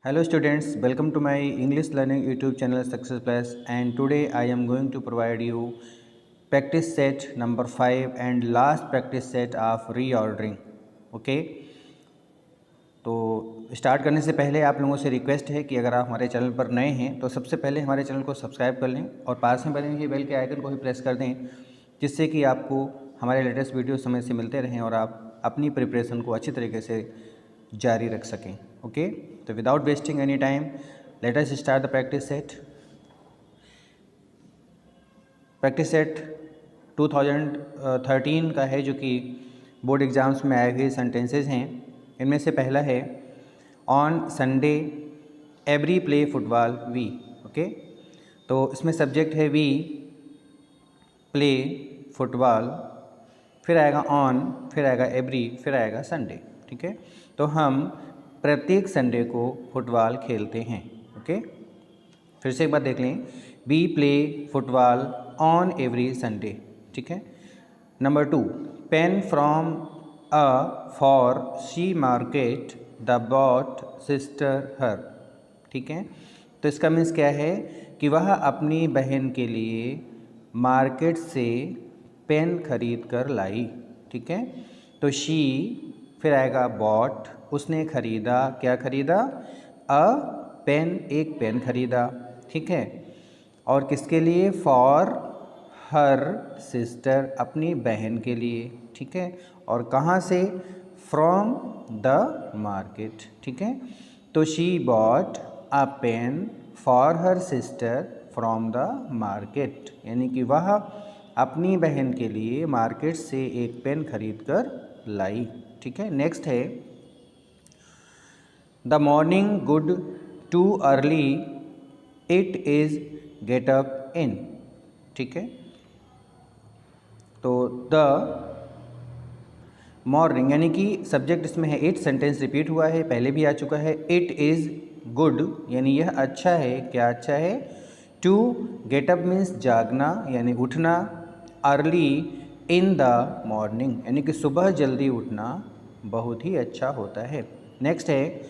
Hello students, welcome to my English learning YouTube channel Success Plus, and today I am going to provide you practice set number 5 and last practice set of reordering. Okay, तो start करने से पहले आप लोगों से request है कि अगर आप हमारे चैनल पर नए हैं तो सबसे पहले हमारे चैनल को सब्सक्राइब कर लें और पास में बने हुए बेल के आइकन को भी प्रेस कर दें, जिससे कि आपको हमारे लेटेस्ट वीडियो समय से मिलते रहें और आप अपनी प्रिपरेशन को अच्छी तरीके से जारी रख सकें. ओके, तो without wasting any time let us start the practice set. Practice set 2013 का है, जो कि बोर्ड एग्ज़ाम्स में आए हुए सेंटेंसेस हैं. इनमें से पहला है on Sunday every play football we. Okay, तो इसमें सब्जेक्ट है वी, प्ले फुटबॉल, फिर आएगा ऑन, फिर आएगा एवरी, फिर आएगा संडे. ठीक है, तो हम प्रत्येक संडे को फुटबॉल खेलते हैं. ओके, फिर से एक बार देख लें, we play football on every Sunday. ठीक है. Number 2, pen from a for she market the bought sister her. ठीक है, तो इसका मीन्स क्या है कि वह अपनी बहन के लिए मार्केट से पेन खरीद कर लाई. ठीक है, तो शी, फिर आएगा बॉट, उसने खरीदा. क्या खरीदा? अ पेन, एक पेन खरीदा. ठीक है, और किसके लिए? फॉर हर सिस्टर, अपनी बहन के लिए. ठीक है, और कहाँ से? From the market. ठीक है, तो she bought a pen for her sister from the market, यानी कि वह अपनी बहन के लिए मार्केट से एक पेन खरीद कर लाई. ठीक है. नेक्स्ट है the morning good too early it is get up in. ठीक है, तो द मॉर्निंग यानी कि सब्जेक्ट इसमें है इट, सेंटेंस रिपीट हुआ है, पहले भी आ चुका है. इट इज़ गुड यानी यह अच्छा है. क्या अच्छा है? टू गेट अप मीन्स जागना यानी उठना. अर्ली इन द मॉर्निंग यानी कि सुबह जल्दी उठना बहुत ही अच्छा होता है. नेक्स्ट है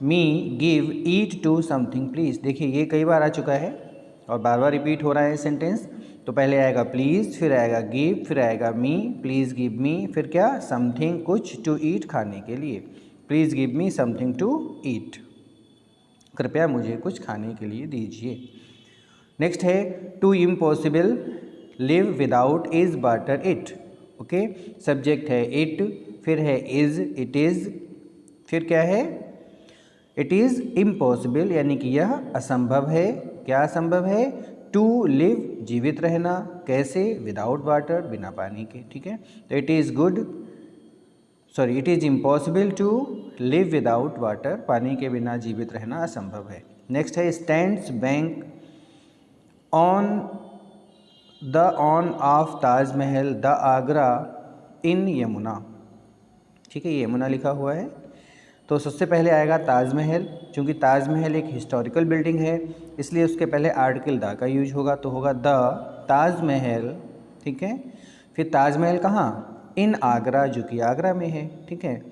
me give eat to something please. देखिए ये कई बार आ चुका है और बार बार रिपीट हो रहा है सेंटेंस. तो पहले आएगा प्लीज़, फिर आएगा गिव, फिर आएगा मी. प्लीज़ गिव मी, फिर क्या? समथिंग, कुछ, टू ईट, खाने के लिए. Please give me something to eat, कृपया मुझे कुछ खाने के लिए दीजिए. नेक्स्ट है to impossible live without is butter it. Okay, subject है इट, फिर है इज़, इट इज़, फिर क्या है? इट इज़ इम्पॉसिबल यानी कि यह असंभव है. क्या असंभव है? टू लिव, जीवित रहना. कैसे? विदाउट वाटर, बिना पानी के. ठीक है, तो it is it is impossible to live without water, पानी के बिना जीवित रहना असंभव है. नेक्स्ट है stands bank on the on of Taj Mahal the Agra in Yamuna. ठीक है, यमुना लिखा हुआ है. तो सबसे पहले आएगा ताजमहल. चूँकि ताजमहल एक हिस्टोरिकल बिल्डिंग है इसलिए उसके पहले आर्टिकल द का यूज होगा, तो होगा द ताजमहल. ठीक है, फिर ताजमहल कहाँ? इन आगरा, जो कि आगरा में है. ठीक है,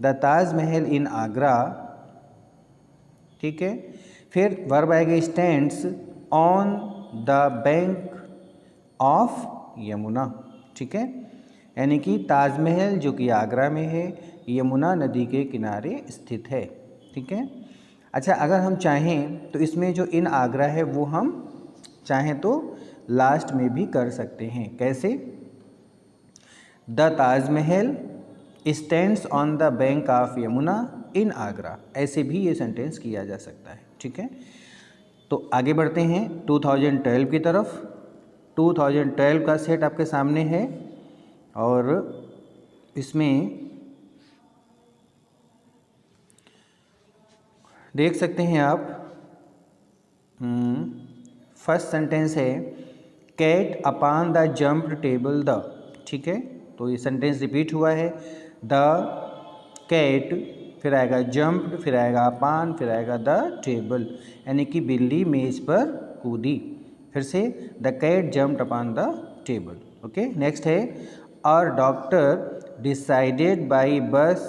द ताजमहल इन आगरा. ठीक है, फिर वर्ब आएगा stands on the bank of Yamuna. ठीक है, यानी कि ताजमहल जो कि आगरा में है, यमुना नदी के किनारे स्थित है. ठीक है. अच्छा, अगर हम चाहें तो इसमें जो इन आगरा है वो हम चाहें तो लास्ट में भी कर सकते हैं. कैसे? The Taj Mahal stands on the bank of Yamuna in Agra, ऐसे भी ये सेंटेंस किया जा सकता है. ठीक है, तो आगे बढ़ते हैं 2012 की तरफ. 2012 का सेट आपके सामने है और इसमें देख सकते हैं आप. फर्स्ट सेंटेंस है cat upon the jumped table the. ठीक है, तो ये सेंटेंस रिपीट हुआ है. द कैट, फिर आएगा जम्प्ड, फिर आएगा अपॉन, फिर आएगा द टेबल, यानी कि बिल्ली मेज पर कूदी. फिर से the cat jumped upon the table. Okay, next है और doctor decided by bus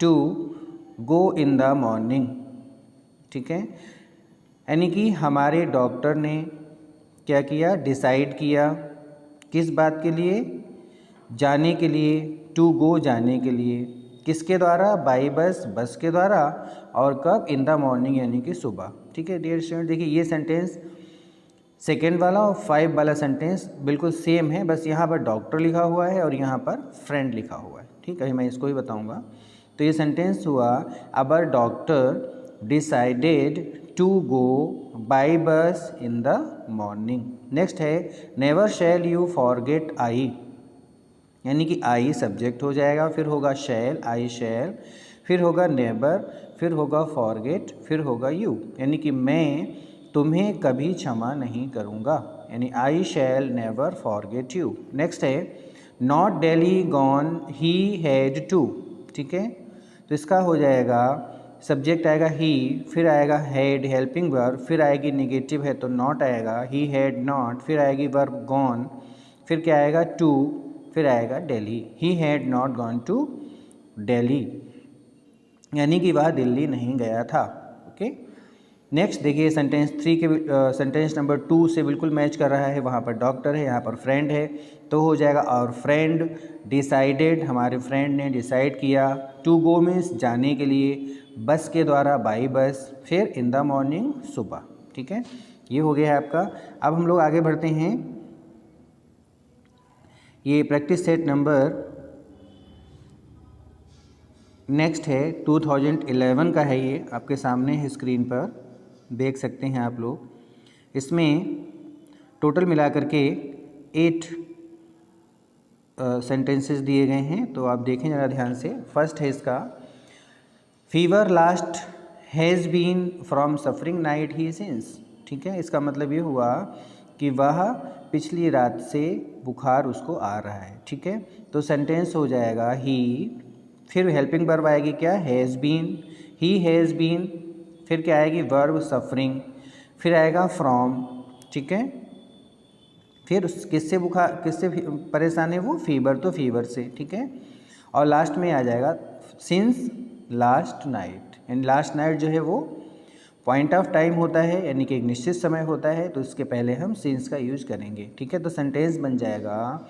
to go in the morning. ठीक है, यानी कि हमारे डॉक्टर ने क्या किया, डिसाइड किया किस बात के लिए, जाने के लिए, टू गो जाने के लिए, किसके द्वारा, बाई बस, बस के द्वारा, और कब, इन द मॉर्निंग यानी कि सुबह। ठीक है डियर स्टूडेंट, देखिए ये सेंटेंस सेकेंड वाला और 5 वाला सेंटेंस बिल्कुल सेम है, बस यहाँ पर डॉक्टर लिखा हुआ है और यहाँ पर फ्रेंड लिखा हुआ है। ठीक है, मैं इसको ही बताऊँगा। तो ये सेंटेंस हुआ, our doctor decided to go by bus in the morning. Next है, never shall you forget I, यानी कि आई सब्जेक्ट हो जाएगा, फिर होगा शैल, आई शैल, फिर होगा नेबर, फिर होगा फॉरगेट, फिर होगा यू, यानी कि मैं तुम्हें कभी क्षमा नहीं करूँगा, यानी I shall never forget you. Next है, not daily gone he had to. ठीक है, तो इसका हो जाएगा, सब्जेक्ट आएगा ही, फिर आएगा हैड हेल्पिंग वर्ब, फिर आएगी नेगेटिव है तो नॉट आएगा, ही हैड नॉट, फिर आएगी वर्ब गॉन, फिर क्या आएगा टू, फिर आएगा Delhi, he had not gone to Delhi, यानी कि वह दिल्ली नहीं गया था। ओके, नेक्स्ट देखिए सेंटेंस 3 के सेंटेंस नंबर 2 से बिल्कुल मैच कर रहा है, वहाँ पर डॉक्टर है, यहाँ पर फ्रेंड है, तो हो जाएगा और फ्रेंड डिसाइडेड, हमारे फ्रेंड ने डिसाइड किया, टू गो मीन्स जाने के लिए, बस के द्वारा बाई बस, फिर इन द मॉर्निंग सुबह। ठीक है, ये हो गया है आपका। अब हम लोग आगे बढ़ते हैं, ये प्रैक्टिस सेट नंबर नेक्स्ट है 2011 का है, ये आपके सामने है स्क्रीन पर, देख सकते हैं आप लोग। इसमें टोटल मिलाकर के 8 सेंटेंसेस दिए गए हैं, तो आप देखें ज़रा ध्यान से। फर्स्ट है इसका, fever last has been from suffering night he since. ठीक है, इसका मतलब ये हुआ कि वह पिछली रात से बुखार उसको आ रहा है। ठीक है, तो सेंटेंस हो जाएगा ही, फिर हेल्पिंग वर्ब आएगी क्या, has been, he has been, फिर क्या आएगी वर्ब सफरिंग, फिर आएगा फ्रॉम। ठीक है, फिर किससे बुखार, किससे परेशान है वो, फीवर, तो फीवर से। ठीक है, और लास्ट में आ जाएगा सिंस लास्ट नाइट, यानी लास्ट नाइट जो है वो पॉइंट ऑफ टाइम होता है, यानी कि एक निश्चित समय होता है, तो इसके पहले हम सिंस का यूज करेंगे। ठीक है, तो सेंटेंस बन जाएगा,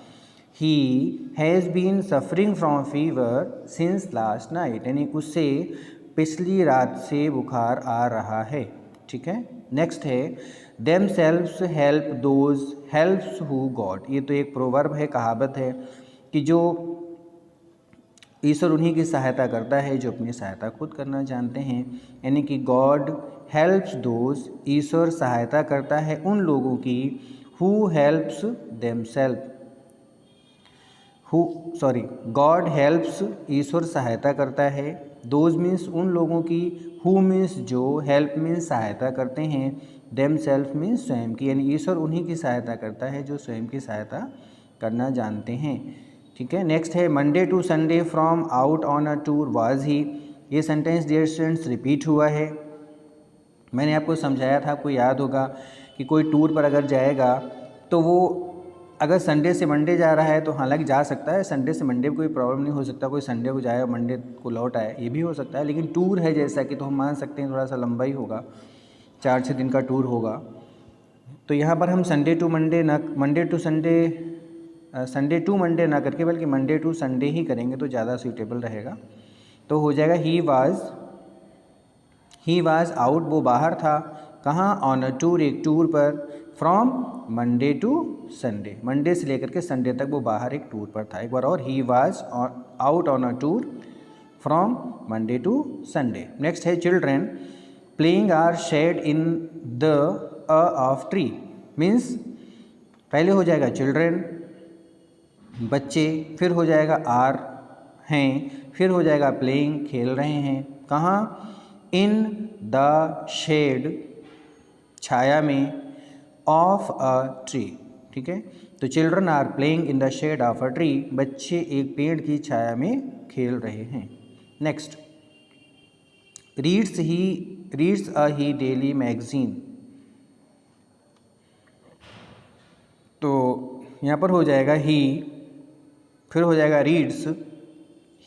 he has been suffering from fever since last night, यानी उससे पिछली रात से बुखार आ रहा है। ठीक है, नेक्स्ट है, them selves help those helps who God. ये तो एक प्रोवर्ब है, कहावत है कि जो ईश्वर उन्हीं की सहायता करता है जो अपनी सहायता खुद करना जानते हैं, यानी कि गॉड हेल्प्स दोज, ईश्वर सहायता करता है उन लोगों की, who helps themselves, God helps, ईश्वर सहायता करता है, दोज मीन्स उन लोगों की, हु मीन्स जो, हेल्प मीन्स सहायता करते हैं, देम सेल्फ मीन्स स्वयं की, यानी ईश्वर उन्हीं की सहायता करता है जो स्वयं की सहायता करना जानते हैं। ठीक है, नेक्स्ट है, Monday to Sunday from out on a tour was he. ये सेंटेंस डियर स्टूडेंट्स रिपीट हुआ है, मैंने आपको समझाया था, आपको याद होगा कि कोई टूर पर अगर जाएगा तो वो अगर संडे से मंडे जा रहा है तो हालांकि जा सकता है, संडे से मंडे कोई प्रॉब्लम नहीं हो सकता, कोई संडे को जाए और मंडे को लौट आए, ये भी हो सकता है, लेकिन टूर है जैसा कि, तो हम मान सकते हैं थोड़ा सा लंबा ही होगा, 4-6 दिन का टूर होगा। तो यहाँ पर हम संडे टू मंडे ना, संडे टू मंडे ना करके बल्कि मंडे टू संडे ही करेंगे तो ज़्यादा सूटेबल रहेगा। तो हो जाएगा ही वाज आउट, वो बाहर था, कहाँ, ऑन अ टूर, एक टूर पर, from Monday to Sunday, Monday से लेकर के संडे तक वो बाहर एक टूर पर था। एक बार और, he was out on a tour from Monday to Sunday. Next है, children playing are shade in the of tree, means पहले हो जाएगा चिल्ड्रेन बच्चे, फिर हो जाएगा आर हैं, फिर हो जाएगा प्लेइंग खेल रहे हैं, कहाँ, इन द शेड छाया में, ऑफ अ ट्री। ठीक है, तो children are playing in the shade of a tree, बच्चे एक पेड़ की छाया में खेल रहे हैं। Next, reads a he daily magazine, तो यहाँ पर हो जाएगा ही, फिर हो जाएगा रीड्स,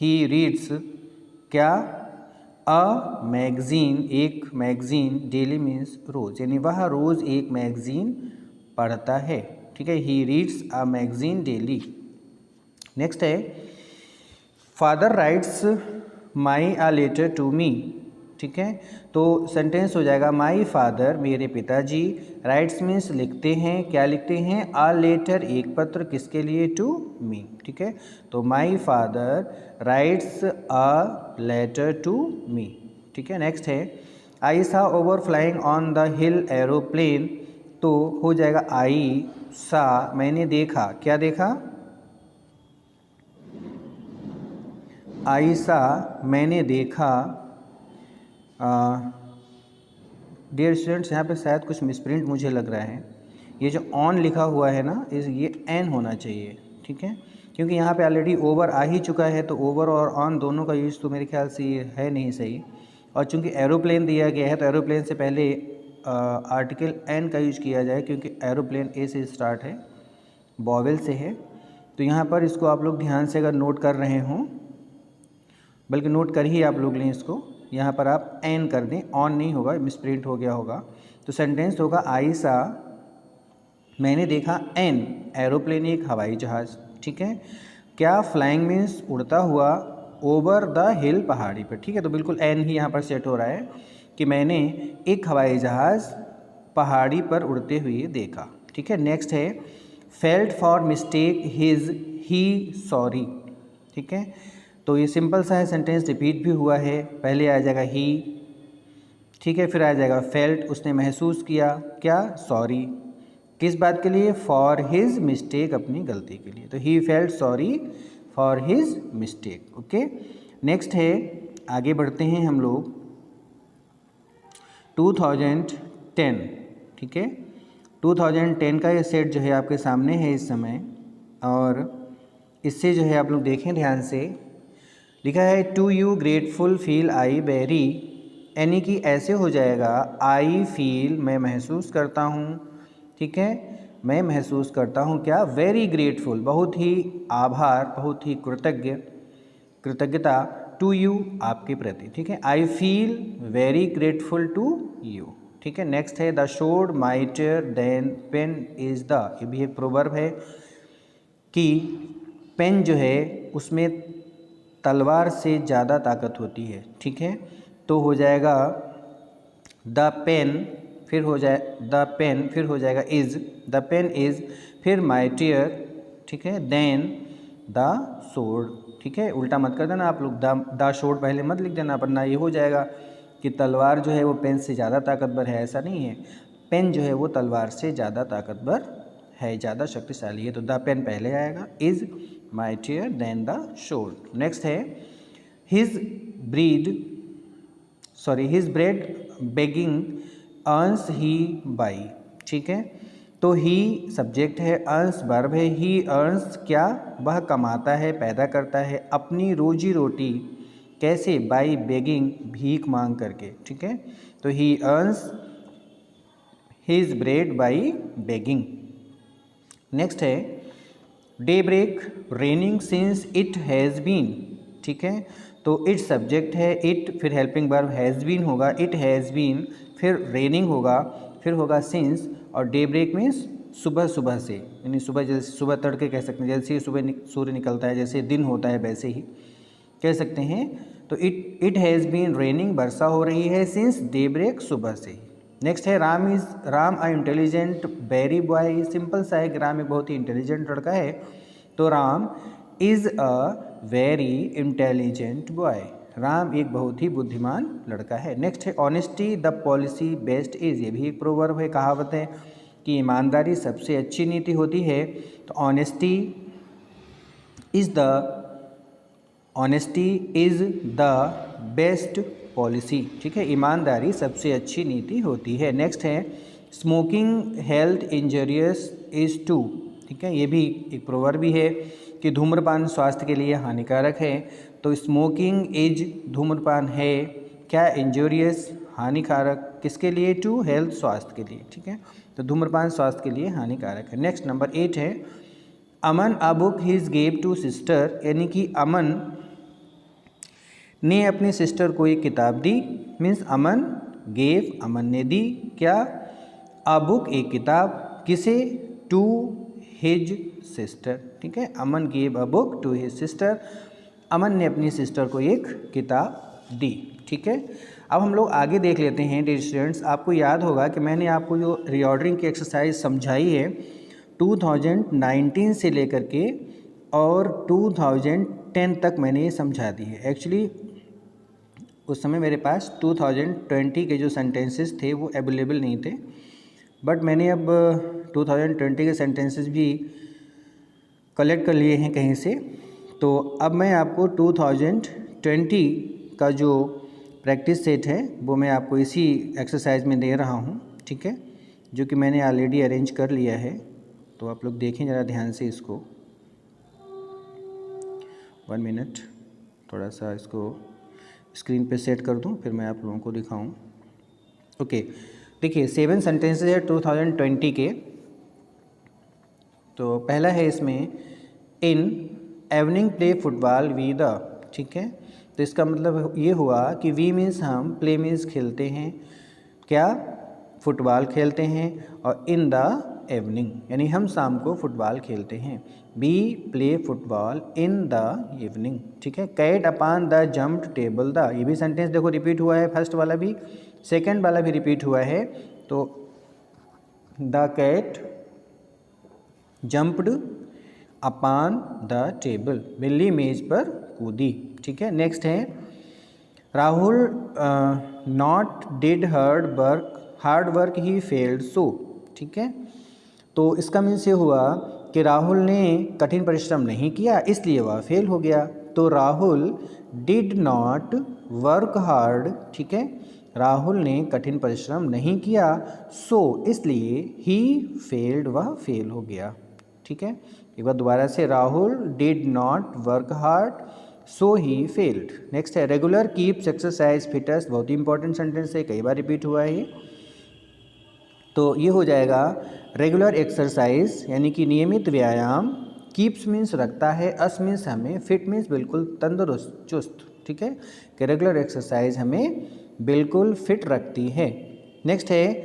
ही रीड्स क्या, अ मैगज़ीन, एक मैगज़ीन, डेली मीन्स रोज़, यानी वह रोज़ एक मैगज़ीन पढ़ता है। ठीक है, he reads a magazine daily. Next है father writes my a letter to me. ठीक है, तो सेंटेंस हो जाएगा माई फादर, मेरे पिताजी, राइट्स मीन्स लिखते हैं, क्या लिखते हैं, अ लेटर, एक पत्र, किसके लिए, टू मी। ठीक है, तो my father writes a letter to me. ठीक है, नेक्स्ट है I saw over flying on the hill aeroplane, तो हो जाएगा आई सा, मैंने देखा, क्या देखा, आई सा, मैंने देखा। डियर स्टूडेंट्स, यहाँ पे शायद कुछ मिसप्रिंट मुझे लग रहा है, ये जो ऑन लिखा हुआ है ना, ये एन होना चाहिए। ठीक है, क्योंकि यहाँ पे ऑलरेडी ओवर आ ही चुका है, तो ओवर और ऑन दोनों का यूज़ तो मेरे ख्याल से ये है नहीं सही। और चूंकि एरोप्लेन दिया गया है तो एरोप्लेन से पहले आर्टिकल एन का यूज किया जाए, क्योंकि एरोप्लेन ए से स्टार्ट है, वॉवेल से है। तो यहाँ पर इसको आप लोग ध्यान से अगर नोट कर रहे हों, बल्कि नोट कर ही आप लोग लें इसको, यहाँ पर आप एन कर दें, ऑन नहीं होगा, मिसप्रिंट हो गया होगा। तो सेंटेंस होगा आई सा, मैंने देखा, एन एरोप्लेन, एक हवाई जहाज़। ठीक है, क्या, फ्लाइंग मीन्स उड़ता हुआ, ओवर द हिल, पहाड़ी पर। ठीक है, तो बिल्कुल एन ही यहाँ पर सेट हो रहा है कि मैंने एक हवाई जहाज़ पहाड़ी पर उड़ते हुए देखा। ठीक है, नेक्स्ट है felt for mistake his, he sorry. ठीक है, तो ये सिंपल सा है, सेंटेंस रिपीट भी हुआ है, पहले आ जाएगा ही, ठीक है, फिर आ जाएगा फेल्ट, उसने महसूस किया, क्या, सॉरी, किस बात के लिए, फॉर हिज मिस्टेक, अपनी गलती के लिए, तो he felt sorry for his mistake. Okay, next है, आगे बढ़ते हैं हम लोग 2010। ठीक है, 2010 का ये सेट जो है आपके सामने है इस समय, और इससे जो है आप लोग देखें ध्यान से, लिखा है to you grateful feel I very, यानी कि ऐसे हो जाएगा आई फील, मैं महसूस करता हूँ। ठीक है, मैं महसूस करता हूँ क्या, वेरी ग्रेटफुल, बहुत ही आभार, बहुत ही कृतज्ञता, टू यू, आपके प्रति। ठीक है, I feel very grateful to you. ठीक है, नेक्स्ट है the sword mightier than pen is the, ये भी एक प्रोवर्ब है कि पेन जो है उसमें तलवार से ज़्यादा ताकत होती है। ठीक है, तो हो जाएगा द पेन, फिर हो जाए द पेन, फिर हो जाएगा इज़, द पेन इज़, फिर माइटियर, ठीक है, देन द सोर्ड। ठीक है, उल्टा मत कर देना आप लोग, द शोर्ड पहले मत लिख देना, वरना ये हो जाएगा कि तलवार जो है वो पेन से ज़्यादा ताकतवर है, ऐसा नहीं है, पेन जो है वो तलवार से ज़्यादा ताकतवर है, ज़्यादा शक्तिशाली है, तो द पेन पहले आएगा, is mightier than the sword. Next है his bread begging earns he by. ठीक है, तो ही सब्जेक्ट है, अर्न्स वर्ब है, ही अर्न्स क्या, वह कमाता है, पैदा करता है अपनी रोजी रोटी, कैसे, बाई बेगिंग, भीख मांग करके। ठीक है, तो he earns his bread by begging. Next है daybreak raining since it has been. ठीक है, तो इट सब्जेक्ट है, इट, फिर हेल्पिंग वर्ब हैज़ बीन होगा, इट हैज़ बीन, फिर रेनिंग होगा, फिर होगा सिंस, और डे ब्रेक मीन्स सुबह सुबह से, यानी सुबह, जैसे सुबह तड़के कह सकते हैं, जैसे ही सुबह सूर्य निकलता है, जैसे दिन होता है वैसे ही कह सकते हैं। तो इट हैज़ बीन रेनिंग, वर्षा हो रही है, सिंस डे ब्रेक, सुबह से ही। नेक्स्ट है राम अ इंटेलिजेंट वेरी बॉय, सिंपल सा है कि राम एक बहुत ही इंटेलिजेंट लड़का है, तो Ram is a very intelligent boy, Ram एक बहुत ही बुद्धिमान लड़का है। नेक्स्ट है honesty the policy best is, ये भी एक प्रोवर्ब है, कहावत है कि ईमानदारी सबसे अच्छी नीति होती है, तो honesty is the best policy. ठीक है, ईमानदारी सबसे अच्छी नीति होती है। नेक्स्ट है smoking health injurious is to. ठीक है, ये भी एक प्रोवर्ब भी है कि धूम्रपान स्वास्थ्य के लिए हानिकारक है, तो स्मोकिंग इज, धूम्रपान है, क्या, इंजरियस, हानिकारक, किसके लिए, टू हेल्थ, स्वास्थ्य के लिए। ठीक है, तो धूम्रपान स्वास्थ्य के लिए हानिकारक है। नेक्स्ट नंबर 8 है Aman a book his gave to sister, यानी कि अमन ने अपनी सिस्टर को एक किताब दी, मीन्स अमन गेव, अमन ने दी क्या, अ बुक एक किताब, किसे, टू हिज सिस्टर। ठीक है, Aman gave a book to his sister, Aman ने अपनी सिस्टर को एक किताब दी। ठीक है, अब हम लोग आगे देख लेते हैं डियर स्टूडेंट्स। आपको याद होगा कि मैंने आपको जो रीऑर्डरिंग की एक्सरसाइज समझाई है 2019 से लेकर के और 2010 तक मैंने ये समझा दी है। एक्चुअली उस समय मेरे पास 2020 के जो सेंटेंसेस थे वो अवेलेबल नहीं थे, बट मैंने अब 2020 के सेंटेंसेस भी कलेक्ट कर लिए हैं कहीं से। तो अब मैं आपको 2020 का जो प्रैक्टिस सेट है वो मैं आपको इसी एक्सरसाइज में दे रहा हूँ। ठीक है, जो कि मैंने ऑलरेडी अरेंज कर लिया है, तो आप लोग देखें ज़रा ध्यान से इसको। 1 मिनट, थोड़ा सा इसको स्क्रीन पे सेट कर दूँ फिर मैं आप लोगों को दिखाऊँ। ओके, देखिए 7 सेंटेंसेस है 2020 के। तो पहला है इसमें in evening play football we the. ठीक है, तो इसका मतलब ये हुआ कि वी मीन्स हम, प्ले मीन्स खेलते हैं, क्या, फुटबॉल खेलते हैं, और इन द इवनिंग यानी हम शाम को फुटबॉल खेलते हैं। We play football in the evening. ठीक है, cat upon the jumped table the, ये भी सेंटेंस देखो रिपीट हुआ है, फर्स्ट वाला भी सेकेंड वाला भी रिपीट हुआ है। तो the cat jumped upon the table, बिल्ली मेज पर कूदी। ठीक है, नेक्स्ट है Rahul not did hard work he failed so. ठीक है, तो इसका मीन्स ये हुआ कि राहुल ने कठिन परिश्रम नहीं किया इसलिए वह फेल हो गया। तो Rahul did not work hard, ठीक है, राहुल ने कठिन परिश्रम नहीं किया, सो इसलिए ही फेल्ड, वह फेल हो गया। ठीक है, एक बार दोबारा से, Rahul did not work hard so he failed. Next है रेगुलर कीप्स एक्सरसाइज फिटनेस, बहुत ही इंपॉर्टेंट सेंटेंस है, कई बार रिपीट हुआ है। तो ये हो जाएगा रेगुलर एक्सरसाइज यानी कि नियमित व्यायाम, कीप्स मीन्स रखता है, अस मीन्स हमें, फिट मीन्स बिल्कुल तंदुरुस्त चुस्त। ठीक है, कि रेगुलर एक्सरसाइज हमें बिल्कुल फिट रखती है। नेक्स्ट है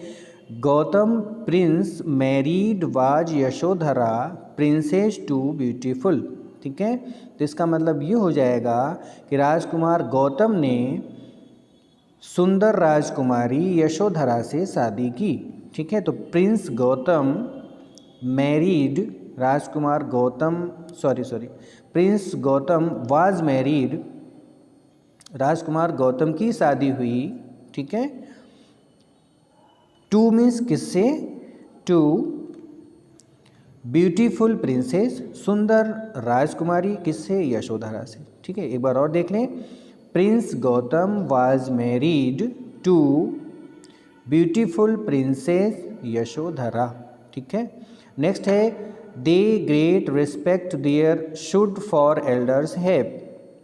Gautam prince married was Yashodhara princess to beautiful. ठीक है, तो इसका मतलब ये हो जाएगा कि राजकुमार गौतम ने सुंदर राजकुमारी यशोधरा से शादी की। ठीक है, तो प्रिंस गौतम मैरीड, राजकुमार Gautam prince Gautam was married, राजकुमार गौतम की शादी हुई। ठीक है, टू मीन्स किससे, टू ब्यूटीफुल प्रिंसेस, सुंदर राजकुमारी, किससे, यशोधरा से। ठीक है, एक बार और देख लें, prince Gautam was married to beautiful princess Yashodhara. ठीक है, नेक्स्ट है they great respect their should for elders have.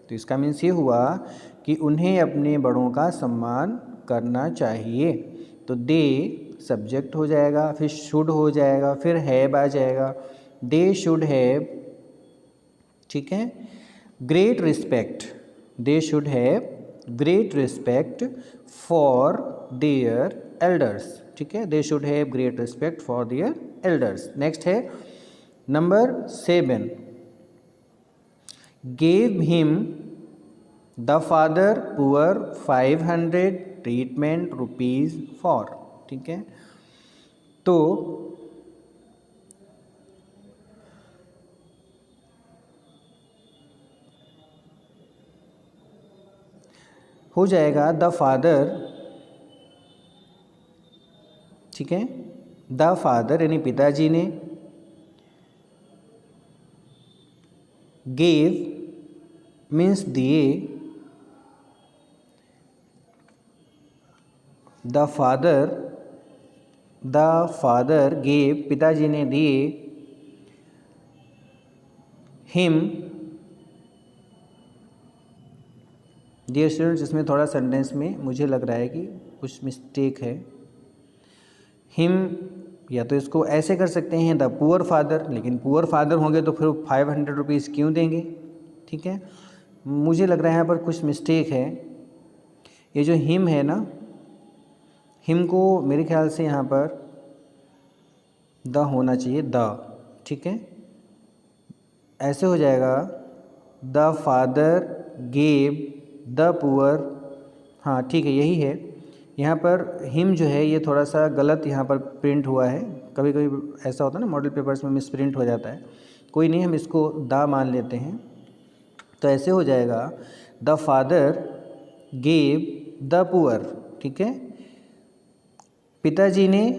तो इसका मीन्स ये हुआ कि उन्हें अपने बड़ों का सम्मान करना चाहिए। तो दे सब्जेक्ट हो जाएगा, फिर शुड हो जाएगा, फिर हैव आ जाएगा, दे शुड हैव। ठीक है, great respect, they should have great respect for their elders. ठीक है, they should have great respect for their elders. Next है number 7, gave him the father poor 500 treatment rupees for. ठीक है, तो हो जाएगा द फादर। ठीक है, द फादर यानी पिताजी ने, गेव मीन्स दिए, द फादर गेव पिताजी ने दिए, हिम, डियर स्टूडेंट्स इसमें थोड़ा सेंटेंस में मुझे लग रहा है कि कुछ मिस्टेक है। हिम या तो इसको ऐसे कर सकते हैं द पुअर फादर, लेकिन पुअर फादर होंगे तो फिर 500 रुपीज़ क्यों देंगे। ठीक है, मुझे लग रहा है यहाँ पर कुछ मिस्टेक है। ये जो हिम है ना, हिम को मेरे ख्याल से यहाँ पर द होना चाहिए, द, ठीक है। ऐसे हो जाएगा the father gave the poor, हाँ ठीक है यही है। यहाँ पर हिम जो है ये थोड़ा सा गलत यहाँ पर प्रिंट हुआ है, कभी कभी ऐसा होता है ना मॉडल पेपर्स में मिस प्रिंट हो जाता है। कोई नहीं, हम इसको द मान लेते हैं। तो ऐसे हो जाएगा the father gave the poor, ठीक है। पिताजी ने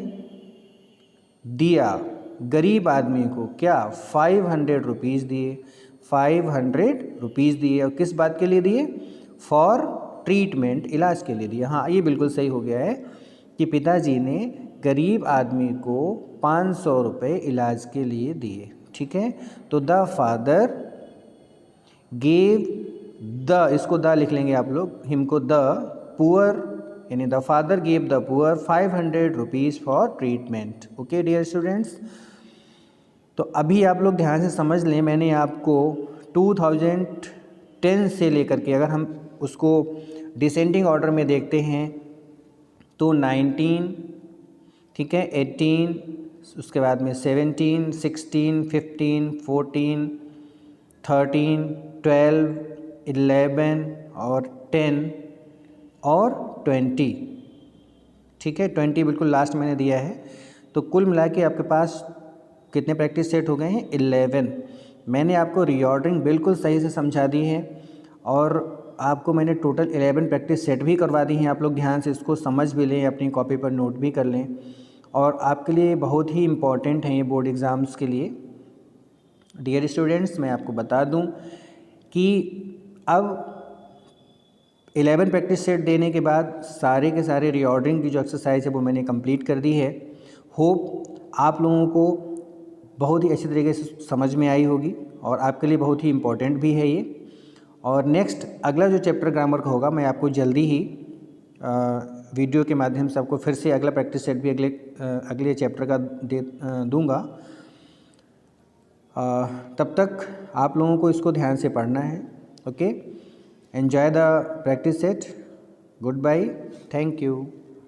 दिया गरीब आदमी को क्या, 500 रुपीज़ दिए, 500 रुपीज़ दिए। और किस बात के लिए दिए, फॉर ट्रीटमेंट, इलाज के लिए दिया। हाँ ये बिल्कुल सही हो गया है कि पिताजी ने गरीब आदमी को 500 रुपये इलाज के लिए दिए, ठीक है। तो द फादर गेव द, इसको द लिख लेंगे आप लोग, हिम को द पुअर, यानी the father gave the poor 500 rupees for treatment. Okay dear students, तो अभी आप लोग ध्यान से समझ लें, मैंने आपको 2010 से लेकर के, अगर हम उसको डिसेंडिंग ऑर्डर में देखते हैं तो 19, ठीक है, 18, उसके बाद में 17, 16, 15, 14, 13, 12, 11 और 10 और 20, ठीक है, 20 बिल्कुल लास्ट मैंने दिया है। तो कुल मिला के आपके पास कितने प्रैक्टिस सेट हो गए हैं, 11। मैंने आपको रीऑर्डरिंग बिल्कुल सही से समझा दी है और आपको मैंने टोटल 11 प्रैक्टिस सेट भी करवा दी हैं। आप लोग ध्यान से इसको समझ भी लें, अपनी कॉपी पर नोट भी कर लें, और आपके लिए बहुत ही इम्पॉर्टेंट हैं ये बोर्ड एग्ज़ाम्स के लिए। डियर स्टूडेंट्स, मैं आपको बता दूं कि अब 11 प्रैक्टिस सेट देने के बाद सारे के सारे रीऑर्डरिंग की जो एक्सरसाइज है वो मैंने कंप्लीट कर दी है। होप आप लोगों को बहुत ही अच्छी तरीके से समझ में आई होगी और आपके लिए बहुत ही इम्पोर्टेंट भी है ये। और नेक्स्ट अगला जो चैप्टर ग्रामर का होगा, मैं आपको जल्दी ही वीडियो के माध्यम से आपको फिर से अगला प्रैक्टिस सेट भी अगले चैप्टर का दूंगा। तब तक आप लोगों को इसको ध्यान से पढ़ना है। Okay, enjoy the practice set. Goodbye, thank you.